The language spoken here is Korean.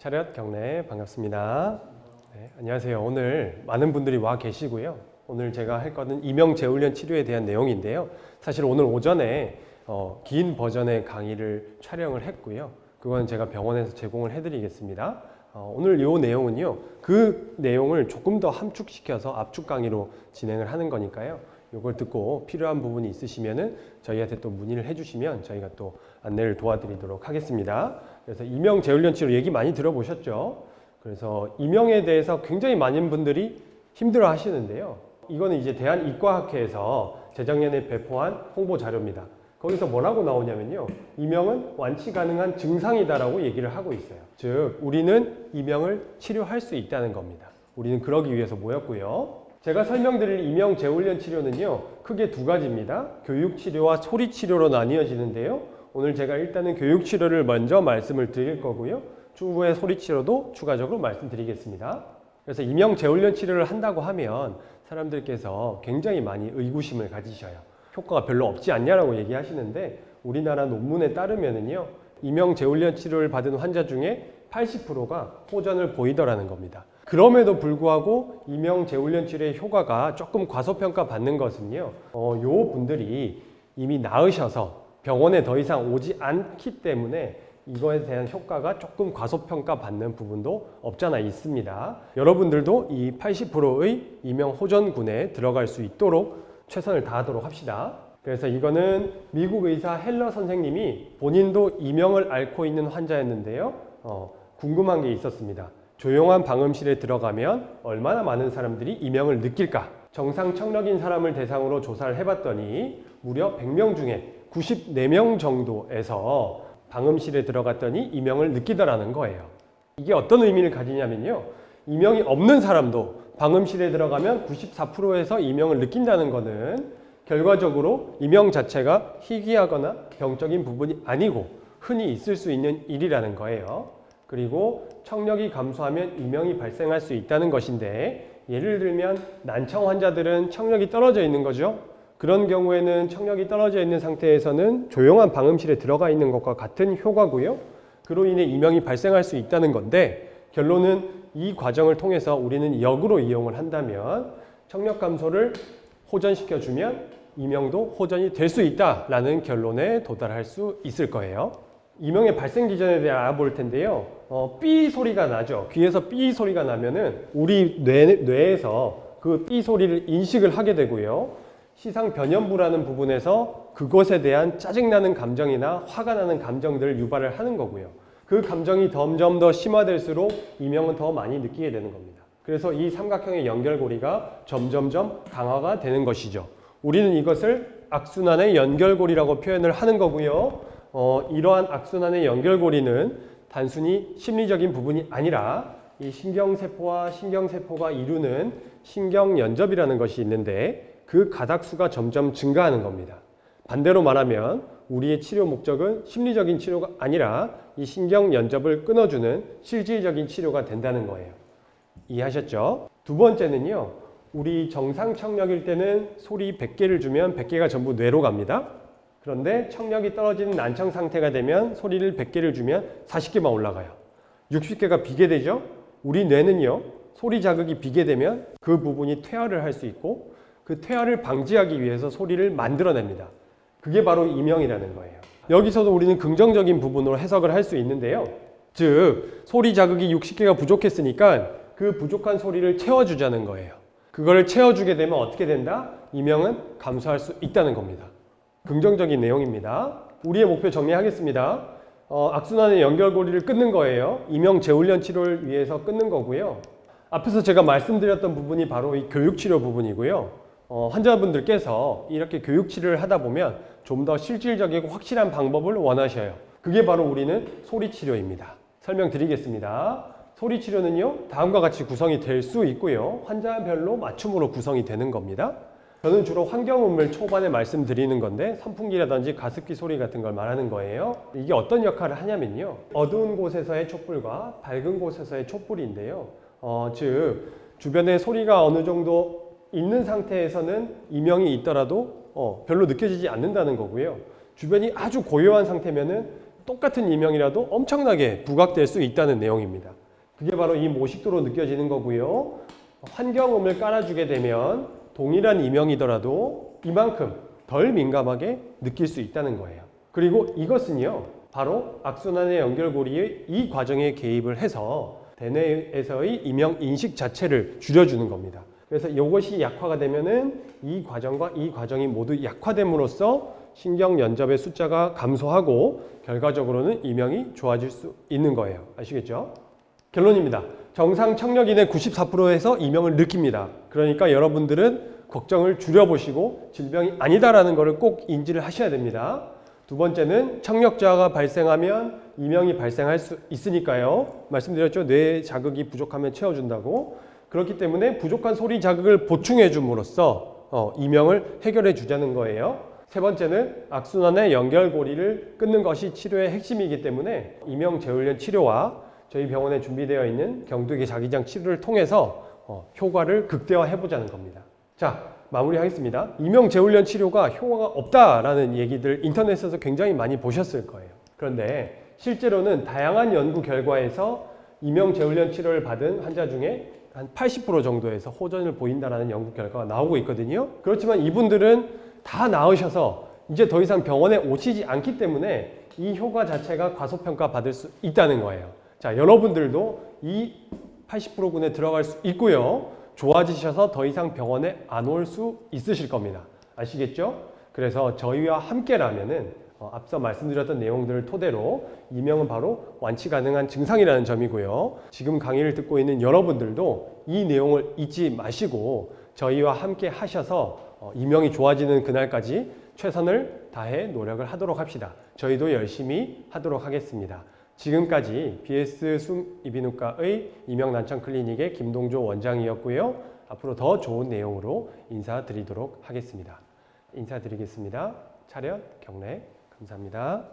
차렷 경례 반갑습니다. 네, 안녕하세요. 오늘 많은 분들이 와 계시고요. 오늘 제가 할 거는 이명재훈련 치료에 대한 내용인데요. 사실 오늘 오전에 긴 버전의 강의를 촬영을 했고요. 그건 제가 병원에서 제공을 해드리겠습니다. 오늘 이 내용은요. 그 내용을 조금 더 함축시켜서 압축 강의로 진행을 하는 거니까요. 이걸 듣고 필요한 부분이 있으시면은 저희한테 또 문의를 해주시면 저희가 또 안내를 도와드리도록 하겠습니다. 그래서 이명재훈련 치료 얘기 많이 들어보셨죠? 그래서 이명에 대해서 굉장히 많은 분들이 힘들어 하시는데요. 이거는 이제 대한이과학회에서 재작년에 배포한 홍보 자료입니다. 거기서 뭐라고 나오냐면요. 이명은 완치 가능한 증상이다라고 얘기를 하고 있어요. 즉, 우리는 이명을 치료할 수 있다는 겁니다. 우리는 그러기 위해서 모였고요. 제가 설명드릴 이명재훈련 치료는요. 크게 두 가지입니다. 교육치료와 소리치료로 나뉘어지는데요. 오늘 제가 일단은 교육치료를 먼저 말씀을 드릴 거고요. 추후에 소리치료도 추가적으로 말씀드리겠습니다. 그래서 이명재훈련 치료를 한다고 하면 사람들께서 굉장히 많이 의구심을 가지셔요. 효과가 별로 없지 않냐라고 얘기하시는데 우리나라 논문에 따르면은요. 이명재훈련 치료를 받은 환자 중에 80%가 호전을 보이더라는 겁니다. 그럼에도 불구하고 이명재훈련 치료의 효과가 조금 과소평가 받는 것은요. 요 분들이 이미 나으셔서 병원에 더 이상 오지 않기 때문에 이거에 대한 효과가 조금 과소평가 받는 부분도 없잖아 있습니다. 여러분들도 이 80%의 이명 호전군에 들어갈 수 있도록 최선을 다하도록 합시다. 그래서 이거는 미국 의사 헬러 선생님이 본인도 이명을 앓고 있는 환자였는데요. 궁금한 게 있었습니다. 조용한 방음실에 들어가면 얼마나 많은 사람들이 이명을 느낄까? 정상 청력인 사람을 대상으로 조사를 해봤더니 무려 100명 중에 94명 정도에서 방음실에 들어갔더니 이명을 느끼더라는 거예요. 이게 어떤 의미를 가지냐면요. 이명이 없는 사람도 방음실에 들어가면 94%에서 이명을 느낀다는 거는 결과적으로 이명 자체가 희귀하거나 병적인 부분이 아니고 흔히 있을 수 있는 일이라는 거예요. 그리고 청력이 감소하면 이명이 발생할 수 있다는 것인데 예를 들면 난청 환자들은 청력이 떨어져 있는 거죠. 그런 경우에는 청력이 떨어져 있는 상태에서는 조용한 방음실에 들어가 있는 것과 같은 효과고요. 그로 인해 이명이 발생할 수 있다는 건데 결론은 이 과정을 통해서 우리는 역으로 이용을 한다면 청력 감소를 호전시켜주면 이명도 호전이 될 수 있다라는 결론에 도달할 수 있을 거예요. 이명의 발생 기전에 대해 알아볼 텐데요. 삐 소리가 나죠. 귀에서 삐 소리가 나면은 우리 뇌에서 그 삐 소리를 인식을 하게 되고요. 시상 변연부라는 부분에서 그것에 대한 짜증나는 감정이나 화가 나는 감정들을 유발을 하는 거고요. 그 감정이 점점 더 심화될수록 이명은 더 많이 느끼게 되는 겁니다. 그래서 이 삼각형의 연결고리가 점점점 강화가 되는 것이죠. 우리는 이것을 악순환의 연결고리라고 표현을 하는 거고요. 이러한 악순환의 연결고리는 단순히 심리적인 부분이 아니라 이 신경세포와 신경세포가 이루는 신경연접이라는 것이 있는데 그 가닥수가 점점 증가하는 겁니다. 반대로 말하면 우리의 치료 목적은 심리적인 치료가 아니라 이 신경연접을 끊어주는 실질적인 치료가 된다는 거예요. 이해하셨죠? 두 번째는요. 우리 정상 청력일 때는 소리 100개를 주면 100개가 전부 뇌로 갑니다. 그런데 청력이 떨어지는 난청 상태가 되면 소리를 100개를 주면 40개만 올라가요. 60개가 비게 되죠? 우리 뇌는요. 소리 자극이 비게 되면 그 부분이 퇴화를 할 수 있고 그 퇴화를 방지하기 위해서 소리를 만들어냅니다. 그게 바로 이명이라는 거예요. 여기서도 우리는 긍정적인 부분으로 해석을 할 수 있는데요. 즉 소리 자극이 60개가 부족했으니까 그 부족한 소리를 채워주자는 거예요. 그걸 채워주게 되면 어떻게 된다? 이명은 감소할 수 있다는 겁니다. 긍정적인 내용입니다. 우리의 목표 정리하겠습니다. 악순환의 연결고리를 끊는 거예요. 이명재훈련 치료를 위해서 끊는 거고요. 앞에서 제가 말씀드렸던 부분이 바로 이 교육치료 부분이고요. 환자분들께서 이렇게 교육치료를 하다 보면 좀 더 실질적이고 확실한 방법을 원하셔요. 그게 바로 우리는 소리치료입니다. 설명드리겠습니다. 소리치료는요, 다음과 같이 구성이 될 수 있고요. 환자별로 맞춤으로 구성이 되는 겁니다. 저는 주로 환경음을 초반에 말씀드리는 건데 선풍기라든지 가습기 소리 같은 걸 말하는 거예요. 이게 어떤 역할을 하냐면요. 어두운 곳에서의 촛불과 밝은 곳에서의 촛불인데요. 즉 주변에 소리가 어느 정도 있는 상태에서는 이명이 있더라도 별로 느껴지지 않는다는 거고요. 주변이 아주 고요한 상태면은 똑같은 이명이라도 엄청나게 부각될 수 있다는 내용입니다. 그게 바로 이 모식도로 느껴지는 거고요. 환경음을 깔아주게 되면 동일한 이명이더라도 이만큼 덜 민감하게 느낄 수 있다는 거예요. 그리고 이것은요, 바로 악순환의 연결고리의 이 과정에 개입을 해서 대뇌에서의 이명 인식 자체를 줄여주는 겁니다. 그래서 이것이 약화가 되면은 이 과정과 이 과정이 모두 약화됨으로써 신경 연접의 숫자가 감소하고 결과적으로는 이명이 좋아질 수 있는 거예요. 아시겠죠? 결론입니다. 정상 청력인의 94%에서 이명을 느낍니다. 그러니까 여러분들은 걱정을 줄여보시고 질병이 아니다라는 것을 꼭 인지를 하셔야 됩니다. 두 번째는 청력저하가 발생하면 이명이 발생할 수 있으니까요. 말씀드렸죠. 뇌 자극이 부족하면 채워준다고. 그렇기 때문에 부족한 소리 자극을 보충해 줌으로써 이명을 해결해 주자는 거예요. 세 번째는 악순환의 연결고리를 끊는 것이 치료의 핵심이기 때문에 이명재훈련 치료와 저희 병원에 준비되어 있는 경두기 자기장 치료를 통해서 효과를 극대화해 보자는 겁니다. 자, 마무리하겠습니다. 이명재훈련 치료가 효과가 없다라는 얘기들 인터넷에서 굉장히 많이 보셨을 거예요. 그런데 실제로는 다양한 연구 결과에서 이명재훈련 치료를 받은 환자 중에 한 80% 정도에서 호전을 보인다라는 연구 결과가 나오고 있거든요. 그렇지만 이분들은 다 나으셔서 이제 더 이상 병원에 오시지 않기 때문에 이 효과 자체가 과소평가 받을 수 있다는 거예요. 자, 여러분들도 이 80%군에 들어갈 수 있고요. 좋아지셔서 더 이상 병원에 안 올 수 있으실 겁니다. 아시겠죠? 그래서 저희와 함께라면은 앞서 말씀드렸던 내용들을 토대로 이명은 바로 완치 가능한 증상이라는 점이고요. 지금 강의를 듣고 있는 여러분들도 이 내용을 잊지 마시고 저희와 함께 하셔서 이명이 좋아지는 그날까지 최선을 다해 노력을 하도록 합시다. 저희도 열심히 하도록 하겠습니다. 지금까지 BS 숨이비인후과의 이명난청 클리닉의 김동조 원장이었고요. 앞으로 더 좋은 내용으로 인사드리도록 하겠습니다. 인사드리겠습니다. 차렷, 경례, 감사합니다.